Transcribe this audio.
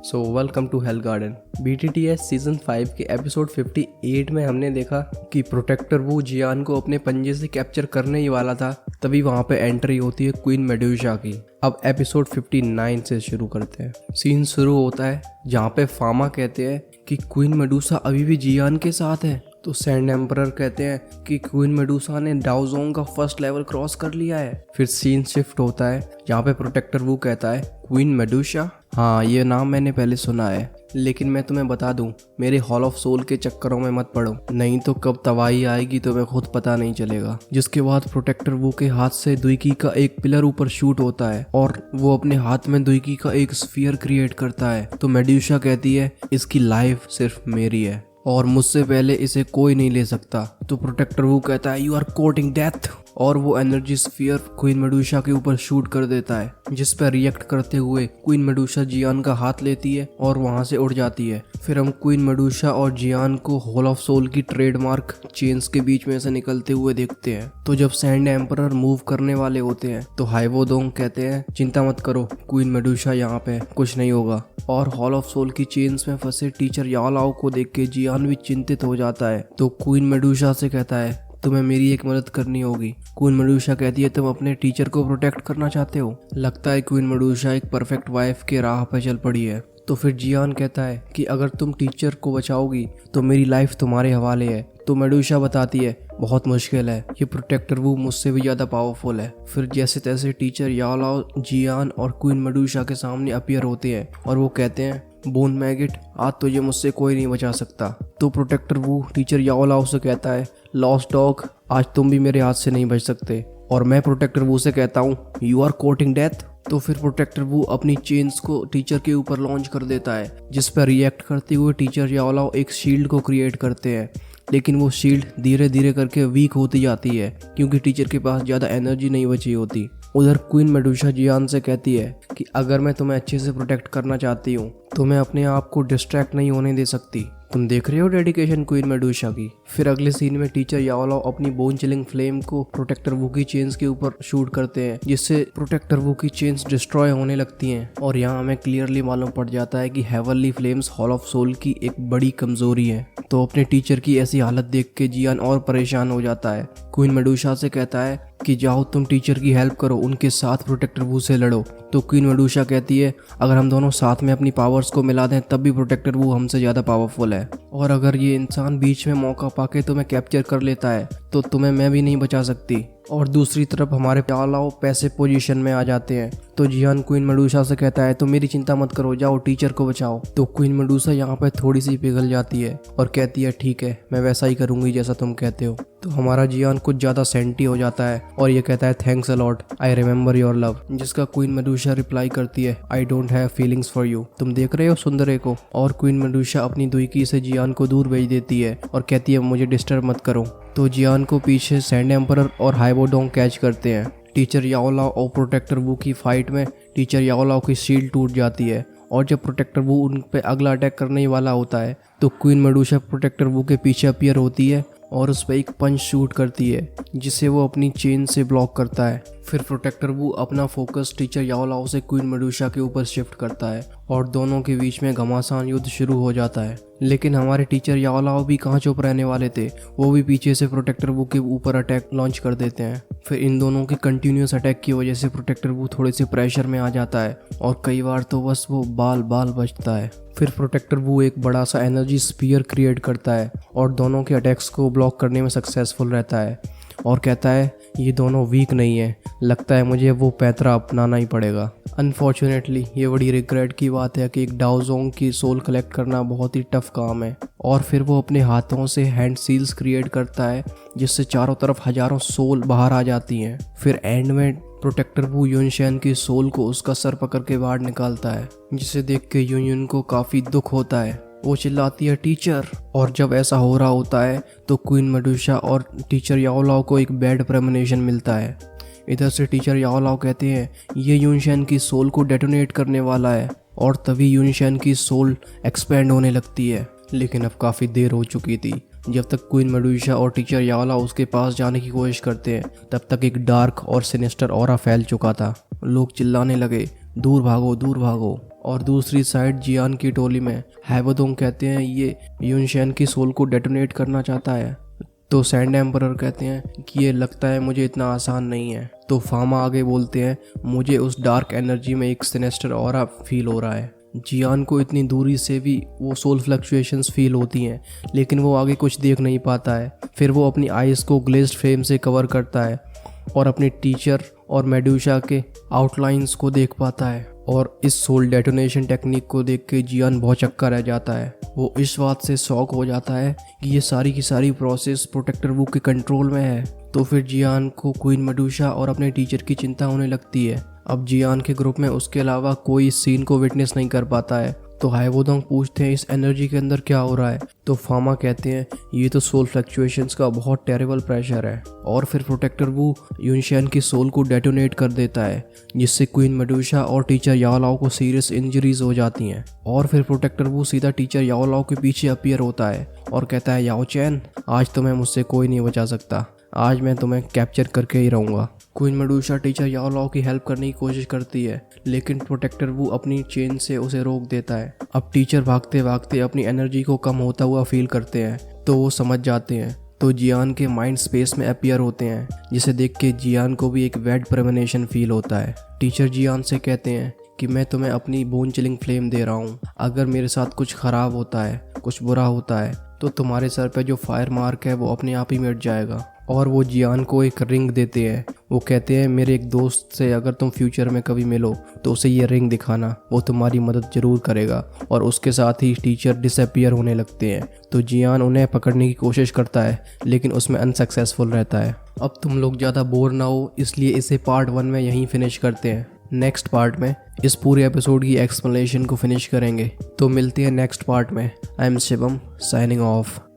So welcome to hell garden. BTTS season 5 के episode 58 में हमने देखा कि प्रोटेक्टर वू जियान को अपने पंजे से कैप्चर करने ही वाला था, तभी वहाँ पे एंट्री होती है क्वीन मेडुसा की। अब एपिसोड 59 से शुरू करते हैं। सीन शुरू होता है जहाँ पे फामा कहते हैं कि क्वीन मेडुसा अभी भी जियान के साथ है, तो सैंड एम्परर कहते हैं कि क्वीन मेडुसा ने डाओजोंग का फर्स्ट लेवल क्रॉस कर लिया है। फिर सीन शिफ्ट होता है जहाँ पे प्रोटेक्टर वू कहता है क्वीन मेडुसा, हाँ ये नाम मैंने पहले सुना है, लेकिन मैं तुम्हें बता दूं मेरे हॉल ऑफ सोल के चक्करों में मत पड़ो, नहीं तो कब तबाही आएगी तुम्हें खुद पता नहीं चलेगा। जिसके बाद प्रोटेक्टर वू के हाथ से दुइकी का एक पिलर ऊपर शूट होता है और वो अपने हाथ में दुइकी का एक स्फीयर क्रिएट करता है। तो मेडुसा कहती है इसकी लाइफ सिर्फ मेरी है और मुझसे पहले इसे कोई नहीं ले सकता। तो प्रोटेक्टर वू कहता है यू आर कोर्टिंग डेथ, और वो एनर्जी स्फीयर क्वीन मेडुसा के ऊपर शूट कर देता है, जिस पर रिएक्ट करते हुए क्वीन मेडुसा जियान का हाथ लेती है और वहां से उड़ जाती है। फिर हम क्वीन मेडुसा और जियान को हॉल ऑफ सोल की ट्रेडमार्क चेन्स के बीच में से निकलते हुए देखते हैं। तो जब सैंड एम्परर मूव करने वाले होते हैं तो हाइवोडोंग कहते हैं चिंता मत करो क्वीन मेडुसा यहाँ पे कुछ नहीं होगा। और हॉल ऑफ सोल की चेन्स में फंसे टीचर याओलाओ को देख के जियान भी चिंतित हो जाता है। तो क्वीन मेडुसा से कहता है तुम्हें मेरी एक मदद करनी होगी। क्वीन मेडुसा कहती है तुम अपने टीचर को प्रोटेक्ट करना चाहते हो। लगता है क्वीन मेडुसा एक परफेक्ट वाइफ के राह पे चल पड़ी है। तो फिर जियान कहता है कि अगर तुम टीचर को बचाओगी तो मेरी लाइफ तुम्हारे हवाले है। तो मेडुसा बताती है बहुत मुश्किल है, ये प्रोटेक्टर वू मुझसे भी ज़्यादा पावरफुल है। फिर जैसे तैसे टीचर याओलाओ जियान और क्वीन मेडुसा के सामने अपीयर होते हैं और वो कहते हैं बोन मैगिट आज तो ये मुझसे कोई नहीं बचा सकता। तो प्रोटेक्टर वू टीचर याओलाओ से कहता है लॉस्ट डॉग आज तुम भी मेरे हाथ से नहीं बच सकते। और मैं प्रोटेक्टर वू से कहता हूँ यू आर कोर्टिंग डेथ। तो फिर प्रोटेक्टर वू अपनी चेन्स को टीचर के ऊपर लॉन्च कर देता है, जिस पर रिएक्ट करते हुए टीचर याओलाओ एक शील्ड को क्रिएट करते हैं। लेकिन वो शील्ड धीरे धीरे करके वीक होती जाती है क्योंकि टीचर के पास ज़्यादा एनर्जी नहीं बची होती। उधर क्वीन मेडुसा जियान से कहती है कि अगर मैं तुम्हें अच्छे से प्रोटेक्ट करना चाहती हूँ तो मैं अपने आप को डिस्ट्रैक्ट नहीं होने दे सकती। तुम देख रहे हो डेडिकेशन क्वीन मेडुसा की। फिर अगले सीन में टीचर याओलाओ अपनी बोन चिलिंग फ्लेम को प्रोटेक्टर वू की चेन्स के ऊपर शूट करते हैं, जिससे प्रोटेक्टर वू की चेन्स डिस्ट्रॉय होने लगती हैं। और यहाँ हमें क्लियरली मालूम पड़ जाता है कि heavenly flames hall of soul की एक बड़ी कमजोरी है। तो अपने टीचर की ऐसी हालत देख के जियान और परेशान हो जाता है। क्वीन मेडुसा से कहता है कि जाओ तुम टीचर की हेल्प करो, उनके साथ प्रोटेक्टर वू से लड़ो। तो क्वीन मेडुसा कहती है अगर हम दोनों साथ में अपनी पावर्स को मिला दें तब भी प्रोटेक्टर वू हमसे ज़्यादा पावरफुल है, और अगर ये इंसान बीच में मौका पाके तुम्हें कैप्चर कर लेता है तो तुम्हें मैं भी नहीं बचा सकती। और दूसरी तरफ हमारे याओलाओ पैसे पोजीशन में आ जाते हैं। तो जियान क्वीन मेडुसा से कहता है तुम मेरी चिंता मत करो, जाओ टीचर को बचाओ। तो क्वीन मेडुसा यहाँ पे थोड़ी सी पिघल जाती है और कहती है ठीक है मैं वैसा ही करूंगी जैसा तुम कहते हो। तो हमारा जियान कुछ ज़्यादा सेंटी हो जाता है और ये कहता है thanks a lot, I remember your love. जिसका क्वीन मेडुसा रिप्लाई करती है I don't have feelings for you. तुम देख रहे हो सुंदरे को। और क्वीन मेडुसा अपनी दुइकी से जियान को दूर भेज देती है और कहती है मुझे डिस्टर्ब मत करो। तो जियान को पीछे सैंड एम्परर और हाइवोडोंग कैच करते हैं। टीचर याओलाओ और प्रोटेक्टर वू की फाइट में टीचर याओलाओ की शील्ड टूट जाती है और जब प्रोटेक्टर वू उन पे अगला अटैक करने वाला होता है तो क्वीन मेडुसा प्रोटेक्टर वू के पीछे अपीयर होती है और उस पर एक पंच शूट करती है, जिसे वो अपनी चेन से ब्लॉक करता है। फिर प्रोटेक्टर वू अपना फोकस टीचर याओलाओ से क्वीन मेडुसा के ऊपर शिफ्ट करता है और दोनों के बीच में घमासान युद्ध शुरू हो जाता है। लेकिन हमारे टीचर याओलाओ भी कहाँ चुप रहने वाले थे, वो भी पीछे से प्रोटेक्टर वू के ऊपर अटैक लॉन्च कर देते हैं। फिर इन दोनों के कंटिन्यूस अटैक की वजह से प्रोटेक्टर वू थोड़े से प्रेशर में आ जाता है और कई बार तो बस वो बाल बाल बचता है। फिर प्रोटेक्टर वू एक बड़ा सा एनर्जी स्फीयर क्रिएट करता है और दोनों के अटैक्स को ब्लॉक करने में सक्सेसफुल रहता है और कहता है ये दोनों वीक नहीं है, लगता है मुझे वो पैतरा अपनाना ही पड़ेगा। अनफॉर्चुनेटली ये बड़ी रिग्रेट की बात है कि एक डाओजोंग की सोल कलेक्ट करना बहुत ही टफ काम है। और फिर वो अपने हाथों से हैंड सील्स क्रिएट करता है जिससे चारों तरफ हजारों सोल बाहर आ जाती हैं। फिर एंड में प्रोटेक्टर वू युनशेन की सोल को उसका सर पकड़ के बाहर निकालता है, जिसे देख के युन को काफ़ी दुख होता है। वो चिल्लाती है टीचर। और जब ऐसा हो रहा होता है तो क्वीन मेडुसा और टीचर याओलाओ को एक बैड प्रेमोनिशन मिलता है। इधर से टीचर याओलाओ कहते हैं ये युनशेन की सोल को डेटोनेट करने वाला है और तभी युनशेन की सोल एक्सपेंड होने लगती है। लेकिन अब काफ़ी देर हो चुकी थी। जब तक क्वीन मेडुसा और टीचर याओलाओ उसके पास जाने की कोशिश करते हैं तब तक एक डार्क और सिनिस्टर ऑरा फैल चुका था। लोग चिल्लाने लगे दूर भागो दूर भागो। और दूसरी साइड जियान की टोली में हैवोदोंग कहते हैं ये युनशेन की सोल को डेटोनेट करना चाहता है। तो सैंड एम्परर कहते हैं कि ये लगता है मुझे इतना आसान नहीं है। तो फामा आगे बोलते हैं मुझे उस डार्क एनर्जी में एक सिनेस्टर ऑरा फील हो रहा है। जियान को इतनी दूरी से भी वो सोल फ्लक्चुएशंस फील होती हैं, लेकिन वो आगे कुछ देख नहीं पाता है। फिर वो अपनी आइज़ को ग्लेज्ड फ्रेम से कवर करता है और अपने टीचर और मेडुसा के आउटलाइंस को देख पाता है। और इस सोल डेटोनेशन टेक्निक को देख के जियान बहुत चक्का रह जाता है। वो इस बात से शॉक हो जाता है कि ये सारी की सारी प्रोसेस प्रोटेक्टर वू के कंट्रोल में है। तो फिर जियान को क्वीन मेडुसा और अपने टीचर की चिंता होने लगती है। अब जियान के ग्रुप में उसके अलावा कोई इस सीन को विटनेस नहीं कर पाता है। तो हैवोदोंग पूछते हैं इस एनर्जी के अंदर क्या हो रहा है। तो फामा कहते हैं ये तो सोल फ्लक्चुएशंस का बहुत टेरेबल प्रेशर है। और फिर प्रोटेक्टर वू युनशेन की सोल को डेटोनेट कर देता है, जिससे क्वीन मेडुसा और टीचर याओलाओ को सीरियस इंजरीज हो जाती हैं। और फिर प्रोटेक्टर वू सीधा टीचर याओलाओ के पीछे अपीयर होता है और कहता है याओ चैन, आज तुम्हें मुझसे कोई नहीं बचा सकता, आज मैं तुम्हें कैप्चर करके ही रहूँगा। क्वीन मेडुसा टीचर याओलाओ की हेल्प करने की कोशिश करती है, लेकिन प्रोटेक्टर वू अपनी चेन से उसे रोक देता है। अब टीचर भागते भागते अपनी एनर्जी को कम होता हुआ फील करते हैं, तो वो समझ जाते हैं। तो जियान के माइंड स्पेस में अपीयर होते हैं, जिसे देख के जियान को भी एक वेड प्रेमोनेशन फील होता है। टीचर जियान से कहते हैं कि मैं तुम्हें अपनी बोन चिलिंग फ्लेम दे रहा हूँ। अगर मेरे साथ कुछ खराब होता है, कुछ बुरा होता है, तो तुम्हारे सर पे जो फायर मार्क है वो अपने आप ही मिट जाएगा। और वो जियान को एक रिंग देते हैं। वो कहते हैं मेरे एक दोस्त से अगर तुम फ्यूचर में कभी मिलो तो उसे ये रिंग दिखाना, वो तुम्हारी मदद जरूर करेगा। और उसके साथ ही टीचर डिसअपीयर होने लगते हैं। तो जियान उन्हें पकड़ने की कोशिश करता है, लेकिन उसमें अनसक्सेसफुल रहता है। अब तुम लोग ज़्यादा बोर ना हो, इसलिए इसे पार्ट 1 में यहीं फिनिश करते हैं। नेक्स्ट पार्ट में इस पूरे एपिसोड की एक्सप्लेनेशन को फिनिश करेंगे। तो मिलते हैं नेक्स्ट पार्ट में। I am Shivam, signing off.